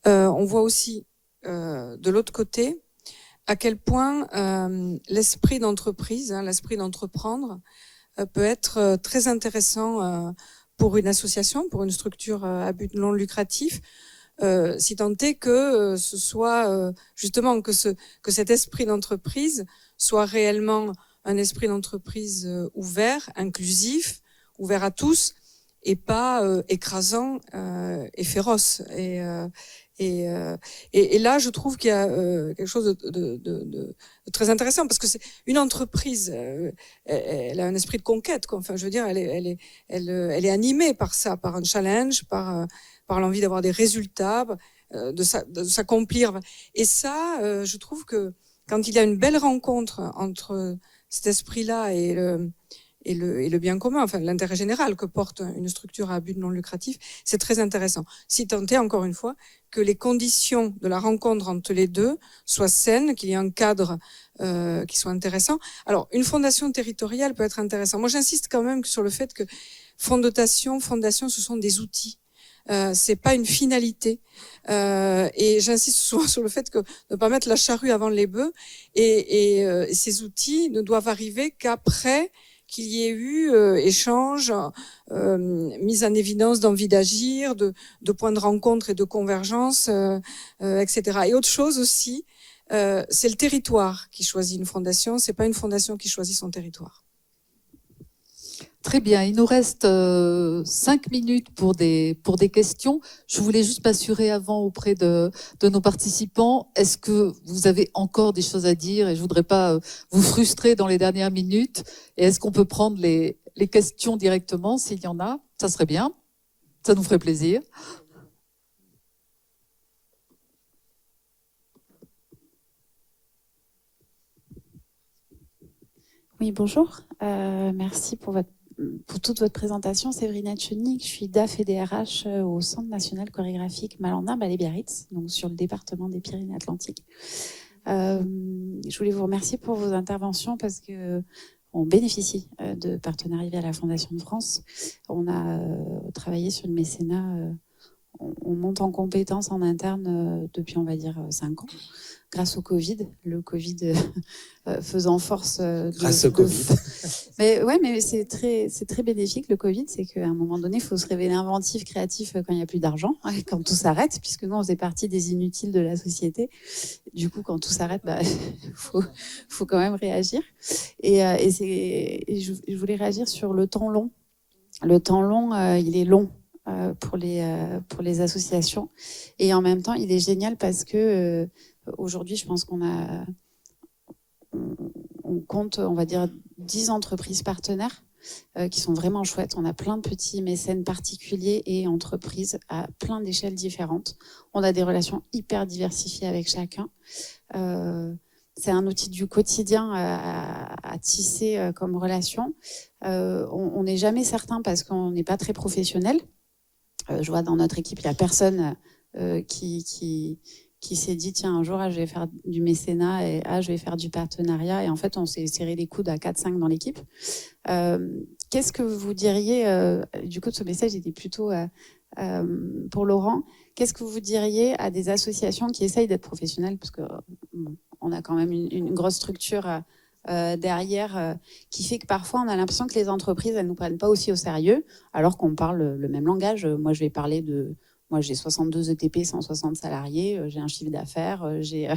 On voit aussi de l'autre côté à quel point l'esprit d'entreprise, l'esprit d'entreprendre, peut être très intéressant pour une association, pour une structure à but non lucratif, si tant est que ce soit justement que cet esprit d'entreprise soit réellement un esprit d'entreprise ouvert, inclusif, ouvert à tous, et pas écrasant et féroce. Et là, je trouve qu'il y a quelque chose de très intéressant, parce que c'est une entreprise, elle a un esprit de conquête, quoi. Enfin, je veux dire, elle est animée par ça, par un challenge, par l'envie d'avoir des résultats, de s'accomplir. Et ça, je trouve que quand il y a une belle rencontre entre cet esprit-là et le bien commun, enfin l'intérêt général que porte une structure à but non lucratif, c'est très intéressant. Si tant est, encore une fois, que les conditions de la rencontre entre les deux soient saines, qu'il y ait un cadre qui soit intéressant. Alors, une fondation territoriale peut être intéressante. Moi, j'insiste quand même sur le fait que fondation, ce sont des outils. C'est pas une finalité, et j'insiste souvent sur le fait que ne pas mettre la charrue avant les bœufs, et ces outils ne doivent arriver qu'après qu'il y ait eu échange, mise en évidence d'envie d'agir, de points de rencontre et de convergence, etc. Et autre chose aussi, c'est le territoire qui choisit une fondation, c'est pas une fondation qui choisit son territoire. Très bien, il nous reste 5 minutes pour des questions. Je voulais juste m'assurer avant auprès de nos participants, est-ce que vous avez encore des choses à dire et je voudrais pas vous frustrer dans les dernières minutes. Et est-ce qu'on peut prendre les questions directement s'il y en a? Ça serait bien, ça nous ferait plaisir. Oui, bonjour. Merci pour toute votre présentation. Séverine Tchenik, je suis DAF et DRH au Centre national chorégraphique Malandin et Biarritz, donc sur le département des Pyrénées-Atlantiques. Je voulais vous remercier pour vos interventions parce que on bénéficie de partenariats à la Fondation de France. On a travaillé sur le mécénat. On monte en compétences en interne depuis, on va dire, 5 ans, grâce au Covid. Le Covid faisant force grâce au Covid. Mais ouais, mais c'est très bénéfique le Covid, c'est qu'à un moment donné, il faut se révéler inventif, créatif quand il n'y a plus d'argent, quand tout s'arrête, puisque nous on faisait partie des inutiles de la société. Du coup, quand tout s'arrête, faut quand même réagir. Et je voulais réagir sur le temps long. Le temps long, il est long. Pour les associations et en même temps il est génial parce que aujourd'hui je pense on compte on va dire 10 entreprises partenaires qui sont vraiment chouettes. On a plein de petits mécènes particuliers et entreprises à plein d'échelles différentes. On a des relations hyper diversifiées avec chacun. C'est un outil du quotidien à tisser comme relation. On n'est jamais certain parce qu'on n'est pas très professionnel. Je vois dans notre équipe, il n'y a personne qui s'est dit tiens, un jour, je vais faire du mécénat et je vais faire du partenariat. Et en fait, on s'est serré les coudes à 4-5 dans l'équipe. Qu'est-ce que vous diriez, du coup, ce message était plutôt pour Laurent, qu'est-ce que vous diriez à des associations qui essayent d'être professionnelles, parce que on a quand même une grosse structure derrière qui fait que parfois on a l'impression que les entreprises elles nous prennent pas aussi au sérieux alors qu'on parle le même langage. Moi je vais parler moi j'ai 62 ETP, 160 salariés, j'ai un chiffre d'affaires, j'ai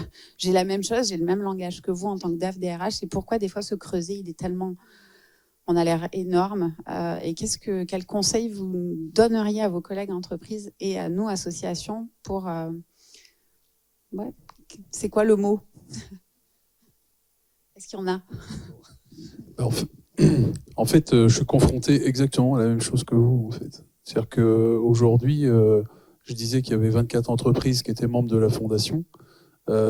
la même chose, j'ai le même langage que vous en tant que DAF DRH. Et pourquoi des fois se creuser, il est tellement, on a l'air énorme. Et quel conseil vous donneriez à vos collègues entreprises et à nous associations pour c'est quoi le mot? Est-ce qu'il y en a? En fait, je suis confronté exactement à la même chose que vous. En fait. C'est-à-dire qu'aujourd'hui, je disais qu'il y avait 24 entreprises qui étaient membres de la Fondation.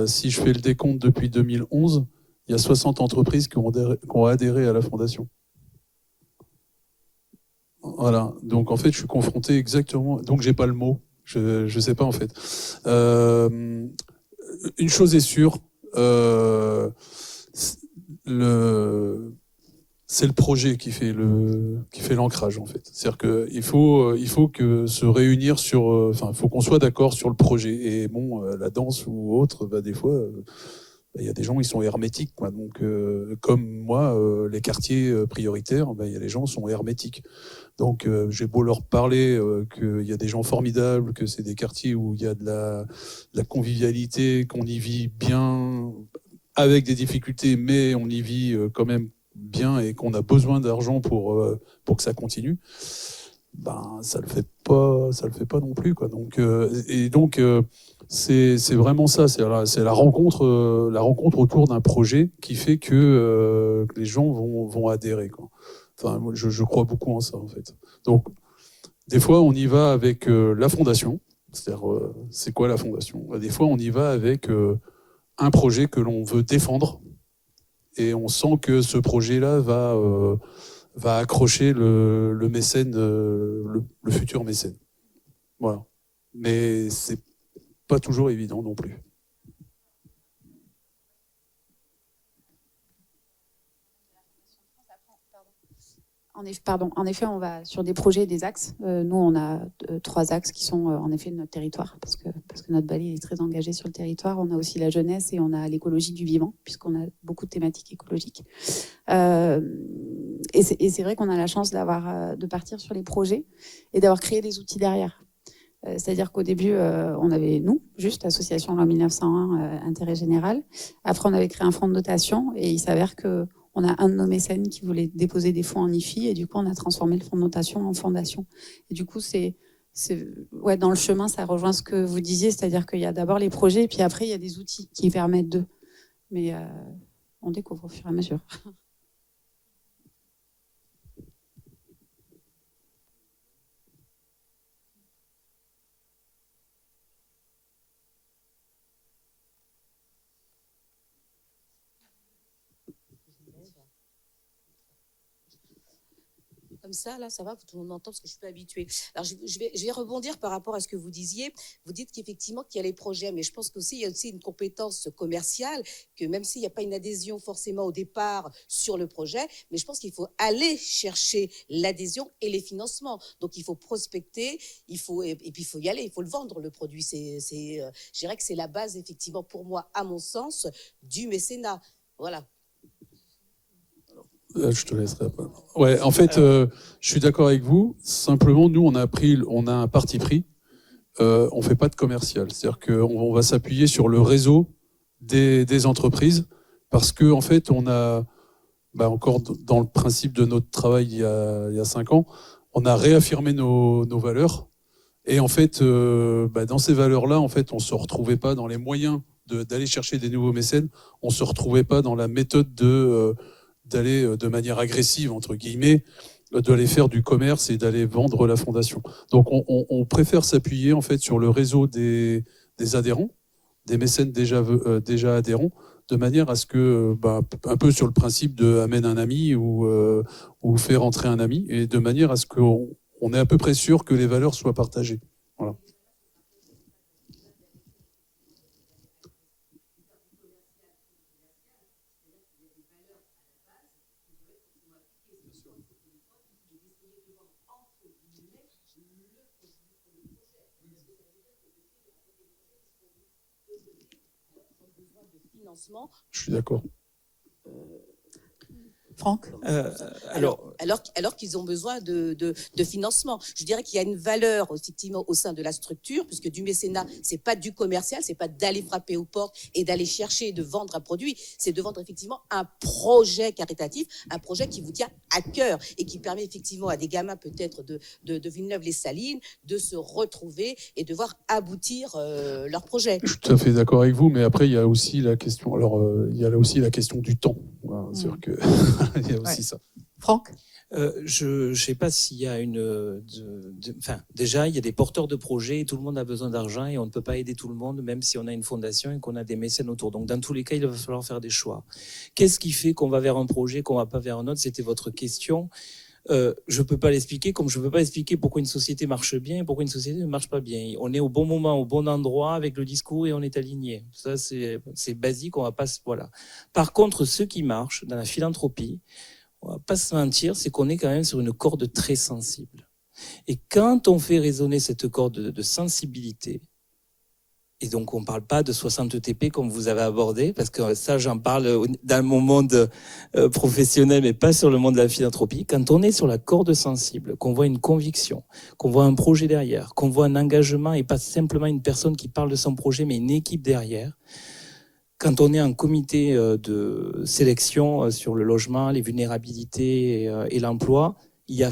Si je fais le décompte depuis 2011, il y a 60 entreprises qui ont adhéré à la Fondation. Voilà. Donc, en fait, je suis confronté exactement... Donc, j'ai pas le mot. Je sais pas, en fait. Une chose est sûre, c'est le projet qui fait l'ancrage en fait. C'est-à-dire que il faut que se réunir sur, il faut qu'on soit d'accord sur le projet. Et bon, la danse ou autre, des fois, il y a des gens ils sont hermétiques, quoi. Donc comme moi, les quartiers prioritaires, il y a les gens sont hermétiques. Donc j'ai beau leur parler qu'il y a des gens formidables, que c'est des quartiers où il y a de la convivialité, qu'on y vit bien, avec des difficultés, mais on y vit quand même bien et qu'on a besoin d'argent pour que ça continue. Ça le fait pas non plus, quoi. Donc c'est vraiment ça, c'est la rencontre autour d'un projet qui fait que les gens vont adhérer, quoi. Enfin, moi, je crois beaucoup en ça, en fait. Donc, des fois, on y va avec la fondation. C'est-à-dire, c'est quoi la fondation? Des fois, on y va avec un projet que l'on veut défendre. Et on sent que ce projet-là va accrocher le mécène, le futur mécène. Voilà. Mais c'est pas toujours évident non plus. En effet, on va sur des projets et des axes. Nous, on a 3 axes qui sont en effet de notre territoire, parce que notre Bali est très engagé sur le territoire. On a aussi la jeunesse et on a l'écologie du vivant, puisqu'on a beaucoup de thématiques écologiques. Et c'est vrai qu'on a la chance de partir sur les projets et d'avoir créé des outils derrière. C'est-à-dire qu'au début, on avait, nous, juste association loi 1901, intérêt général. Après, on avait créé un fonds de dotation et il s'avère que on a un de nos mécènes qui voulait déposer des fonds en IFI et du coup, on a transformé le fonds de dotation en fondation. Et du coup, ouais, dans le chemin, ça rejoint ce que vous disiez, c'est-à-dire qu'il y a d'abord les projets et puis après, il y a des outils qui permettent d'eux. Mais on découvre au fur et à mesure. Comme ça, là, ça va, tout le monde m'entend parce que je suis pas habituée. Alors, je vais rebondir par rapport à ce que vous disiez. Vous dites qu'effectivement, qu'il y a les projets, mais je pense qu'aussi, il y a aussi une compétence commerciale, que même s'il n'y a pas une adhésion forcément au départ sur le projet, mais je pense qu'il faut aller chercher l'adhésion et les financements. Donc, il faut prospecter, et puis il faut y aller, il faut le vendre, le produit. Je dirais que c'est la base, effectivement, pour moi, à mon sens, du mécénat. Voilà. Je te laisserai après. Ouais, en fait, je suis d'accord avec vous. Simplement, nous, on a un parti pris. On fait pas de commercial. C'est-à-dire qu'on va s'appuyer sur le réseau des entreprises parce que, en fait, on a, encore dans le principe de notre travail il y a 5 ans, on a réaffirmé nos valeurs. Et en fait, dans ces valeurs-là, en fait, on se retrouvait pas dans les moyens d'aller chercher des nouveaux mécènes. On se retrouvait pas dans la méthode d'aller de manière agressive, entre guillemets, d'aller faire du commerce et d'aller vendre la fondation. Donc on préfère s'appuyer en fait sur le réseau des adhérents, des mécènes déjà adhérents, de manière à ce que, un peu sur le principe de amène un ami ou fait rentrer un ami, et de manière à ce qu'on est à peu près sûr que les valeurs soient partagées. Voilà. Je suis d'accord. Franck ? Alors qu'ils ont besoin de financement. Je dirais qu'il y a une valeur effectivement au sein de la structure, puisque du mécénat, c'est pas du commercial, c'est pas d'aller frapper aux portes et d'aller chercher de vendre un produit, c'est de vendre effectivement un projet caritatif, un projet qui vous tient à cœur et qui permet effectivement à des gamins peut-être de Villeneuve-les-Salines de se retrouver et de voir aboutir leur projet. Je suis tout à fait d'accord avec vous, mais après il y a aussi la question. Alors il y a là aussi la question du temps. Voilà, c'est-à-dire que il y a aussi ça. Franck ? Je ne sais pas s'il y a déjà, il y a des porteurs de projets et tout le monde a besoin d'argent et on ne peut pas aider tout le monde, même si on a une fondation et qu'on a des mécènes autour. Donc, dans tous les cas, il va falloir faire des choix. Qu'est-ce qui fait qu'on va vers un projet, qu'on va pas vers un autre? C'était votre question. Je peux pas l'expliquer, comme je peux pas expliquer pourquoi une société marche bien et pourquoi une société ne marche pas bien. On est au bon moment, au bon endroit avec le discours et on est aligné. Ça, c'est basique, on va pas, voilà. Par contre, ce qui marche dans la philanthropie, on va pas se mentir, c'est qu'on est quand même sur une corde très sensible. Et quand on fait résonner cette corde de sensibilité, et donc on parle pas de 60 TP comme vous avez abordé, parce que ça j'en parle dans mon monde professionnel, mais pas sur le monde de la philanthropie. Quand on est sur la corde sensible, qu'on voit une conviction, qu'on voit un projet derrière, qu'on voit un engagement et pas simplement une personne qui parle de son projet, mais une équipe derrière, quand on est un comité de sélection sur le logement, les vulnérabilités et l'emploi, il y a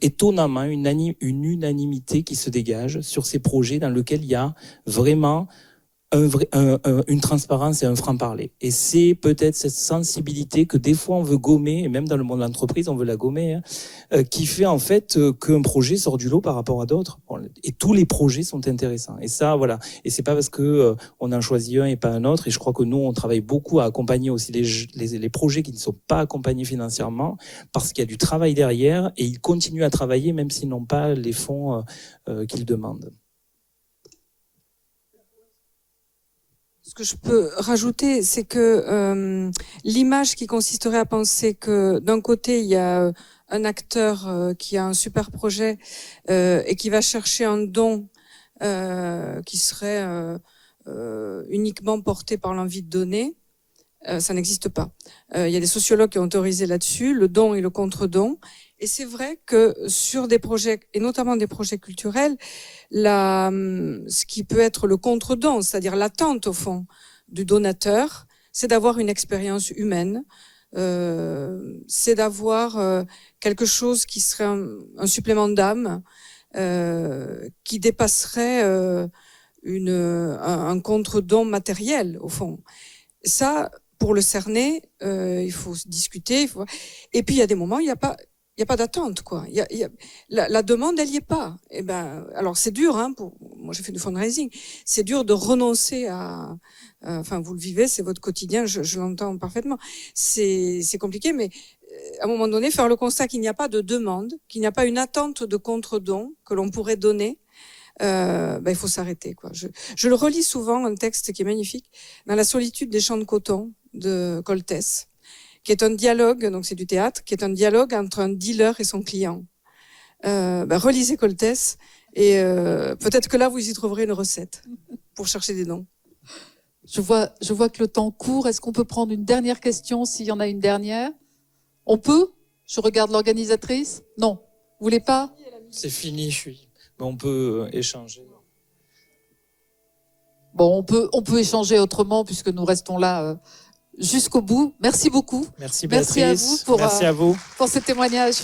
étonnamment une unanimité qui se dégage sur ces projets dans lesquels il y a vraiment une transparence et un franc-parler. Et c'est peut-être cette sensibilité que des fois on veut gommer, et même dans le monde de l'entreprise on veut la gommer, qui fait en fait qu'un projet sort du lot par rapport à d'autres. Bon, et tous les projets sont intéressants. Et ça, voilà. Et c'est pas parce que on en choisit un et pas un autre. Et je crois que nous, on travaille beaucoup à accompagner aussi les projets qui ne sont pas accompagnés financièrement, parce qu'il y a du travail derrière et ils continuent à travailler même s'ils n'ont pas les fonds qu'ils demandent. Ce que je peux rajouter, c'est que l'image qui consisterait à penser que d'un côté, il y a un acteur qui a un super projet et qui va chercher un don qui serait uniquement porté par l'envie de donner, Ça n'existe pas. Il y a des sociologues qui ont théorisé là-dessus, le don et le contre-don. Et c'est vrai que sur des projets, et notamment des projets culturels, ce qui peut être le contre-don, c'est-à-dire l'attente au fond du donateur, c'est d'avoir une expérience humaine, c'est d'avoir quelque chose qui serait un supplément d'âme, qui dépasserait un contre-don matériel au fond. Ça, pour le cerner, il faut discuter. Et puis il y a des moments, il n'y a pas d'attente, quoi. La demande, elle y est pas. Et ben, alors c'est dur, hein. Moi, j'ai fait du fundraising. C'est dur de renoncer à. Enfin, vous le vivez, c'est votre quotidien. Je l'entends parfaitement. C'est compliqué, mais à un moment donné, faire le constat qu'il n'y a pas de demande, qu'il n'y a pas une attente de contre-don que l'on pourrait donner. Il faut s'arrêter, quoi. Je le relis souvent, un texte qui est magnifique, dans La solitude des champs de coton de Coltès, qui est un dialogue, donc c'est du théâtre, qui est un dialogue entre un dealer et son client. Relisez Coltès et peut-être que là vous y trouverez une recette pour chercher des dons. Je vois que le temps court. Est-ce qu'on peut prendre une dernière question s'il y en a une dernière? On peut? Je regarde l'organisatrice. Non. Vous voulez pas? C'est fini, mais on peut échanger. Bon, on peut échanger autrement puisque nous restons là jusqu'au bout. Merci beaucoup. Merci Béatrice. Merci à vous Merci à vous. pour ce témoignage.